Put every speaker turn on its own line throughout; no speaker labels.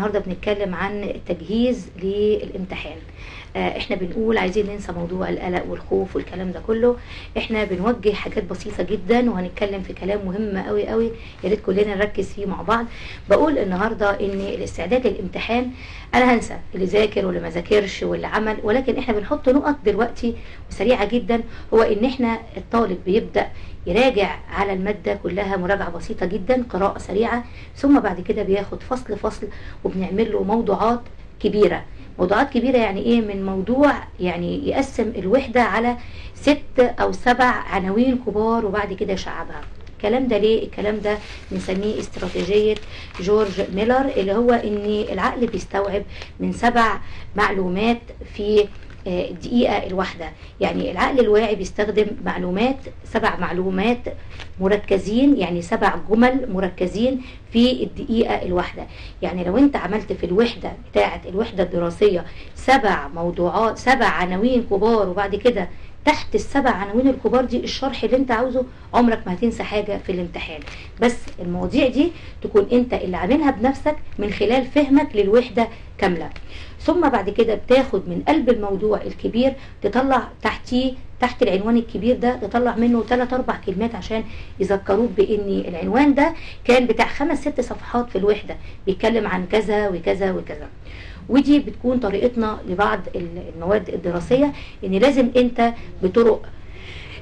النهارده بنتكلم عن التجهيز للامتحان. احنا بنقول عايزين ننسى موضوع القلق والخوف والكلام ده كله. احنا بنوجه حاجات بسيطه جدا، وهنتكلم في كلام مهم قوي قوي، يا ريت كلنا نركز فيه مع بعض. بقول النهارده ان الاستعداد للامتحان انا هنسى اللي ذاكر واللي ما ذاكرش واللي عمل، ولكن احنا بنحط نقط دلوقتي وسريعه جدا. هو ان احنا الطالب بيبدا يراجع على المادة كلها مراجعة بسيطة جدا، قراءة سريعة، ثم بعد كده بياخد فصل فصل وبنعمل له موضوعات كبيرة. موضوعات كبيرة يعني ايه؟ من موضوع يعني يقسم الوحدة على 6 أو 7 عناوين كبار وبعد كده يشعبها. الكلام ده ليه؟ الكلام ده بنسميه استراتيجية جورج ميلر، اللي هو ان العقل بيستوعب من 7 معلومات في الدقيقة الواحدة. يعني العقل الواعي بيستخدم 7 معلومات مركزين، يعني 7 جمل مركزين في الدقيقة الواحدة. يعني لو انت عملت في الوحدة بتاعة الوحدة الدراسية 7 موضوعات، 7 عناوين كبار، وبعد كده تحت ال7 عناوين الكبار دي الشرح اللي انت عاوزه، عمرك ما هتنسى حاجة في الامتحان. بس المواضيع دي تكون انت اللي عاملها بنفسك من خلال فهمك للوحدة كاملة. ثم بعد كده بتاخد من قلب الموضوع الكبير تطلع تحتيه، تحت العنوان الكبير ده تطلع منه 3-4 كلمات عشان يذكروك بان العنوان ده كان بتاع 5-6 صفحات في الوحدة، بيتكلم عن كذا وكذا وكذا. ودي بتكون طريقتنا لبعض المواد الدراسية، ان لازم انت بطرق،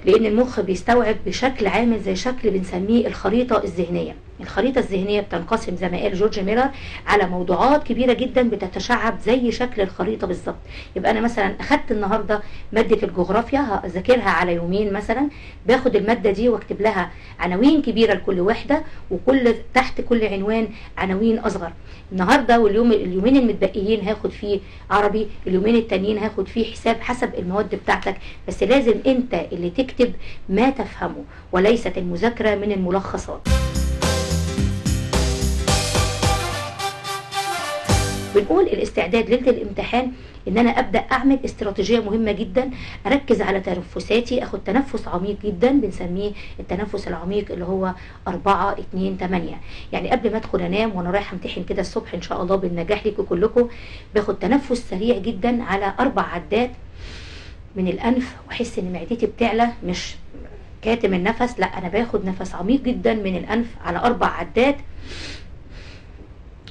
لان المخ بيستوعب بشكل عامل زي شكل بنسميه الخريطة الذهنية. الخريطة الذهنية بتنقسم زي ما قال جورج ميلر على موضوعات كبيرة جدا بتتشعب زي شكل الخريطة بالظبط. يبقى انا مثلا اخدت النهاردة مادة الجغرافيا، هذاكرها على يومين مثلا، باخد المادة دي واكتب لها عناوين كبيرة لكل وحدة، وكل تحت كل عنوان عناوين اصغر. النهاردة اليومين المتبقيين هاخد فيه عربي، اليومين التانيين هاخد فيه حساب، حسب المواد بتاعتك. بس لازم انت اللي تكتب ما تفهمه، وليست المذاكرة من الملخصات. بنقول الاستعداد ليلة الامتحان ان انا ابدأ اعمل استراتيجية مهمة جدا، اركز على تنفساتي، اخد تنفس عميق جدا بنسميه التنفس العميق اللي هو 4-2-8. يعني قبل ما ادخل انام وانا رايحة امتحن كده الصبح ان شاء الله بالنجاح لكم كلكم، باخد تنفس سريع جدا على 4 عدات من الانف، واحس ان معدتي بتعلى، مش كاتم النفس، لا انا باخد نفس عميق جدا من الانف على 4 عدات،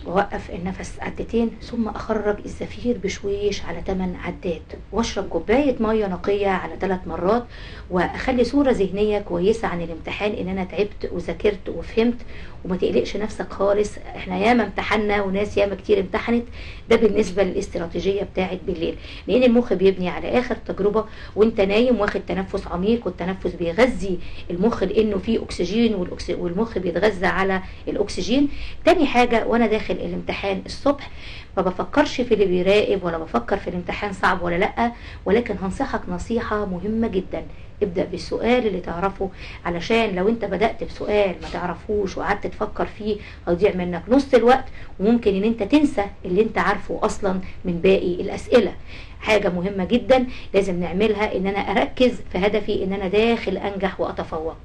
ووقف النفس عدتين، ثم اخرج الزفير بشويش على 8 عدات، واشرب كوباية مية نقية على 3 مرات، واخلي صورة ذهنية كويسة عن الامتحان ان انا تعبت وذاكرت وفهمت. وما تقلقش نفسك خالص، احنا ياما امتحنا وناس ياما كتير امتحنت. ده بالنسبة للاستراتيجية بتاعت بالليل، لان المخ بيبني على اخر تجربة وانت نايم واخد تنفس عميق، والتنفس بيغذي المخ لانه فيه اكسجين، والمخ بيتغذى على الاكسجين. تاني حاجة، وانا داخل الامتحان الصبح ما بفكرش في اللي بيراقب، ولا بفكر في الامتحان صعب ولا لا، ولكن هنصحك نصيحة مهمة جدا. ابدأ بالسؤال اللي تعرفه، علشان لو انت بدأت بسؤال ما تعرفوش وقعدت تفكر فيه هيضيع منك نص الوقت، وممكن ان انت تنسى اللي انت عارفه اصلا من باقي الاسئلة. حاجة مهمة جدا لازم نعملها، ان انا اركز في هدفي، ان انا داخل انجح واتفوق.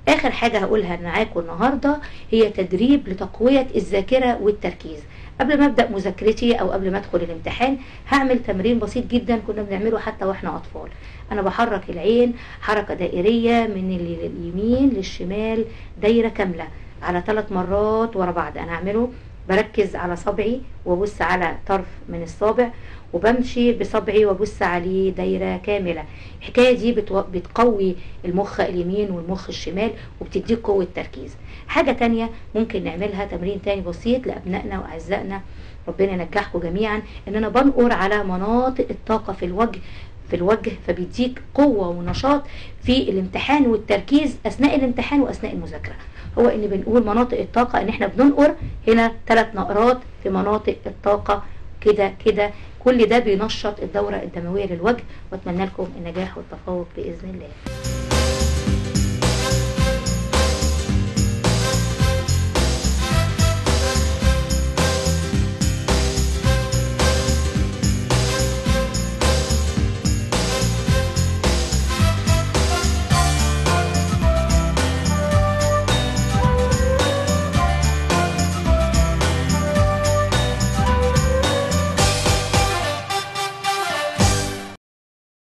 اخر حاجة هقولها معاكم النهاردة هي تدريب لتقوية الذاكرة والتركيز. قبل ما ابدأ مذاكرتي او قبل ما ادخل الامتحان هعمل تمرين بسيط جدا كنا بنعمله حتى واحنا اطفال. انا بحرك العين حركة دائرية من اليمين للشمال، دايرة كاملة على 3 مرات ورا بعض. انا هعمله بركز على صبعي وابص على طرف من الصابع، وبمشي بصبعي وابص عليه دايرة كاملة. الحكاية دي بتقوي المخ اليمين والمخ الشمال، وبتديك قوة تركيز. حاجة تانية ممكن نعملها، تمرين تاني بسيط لأبنائنا وأعزائنا، ربنا ينجحكم جميعا، ان انا بنقر على مناطق الطاقة في الوجه فبيديك قوة ونشاط في الامتحان والتركيز أثناء الامتحان وأثناء المذاكرة. هو ان بنقول مناطق الطاقة، ان احنا بننقر هنا 3 نقرات في مناطق الطاقة كده كده. كل ده بينشط الدورة الدموية للوجه، واتمنى لكم النجاح والتفوق بإذن الله.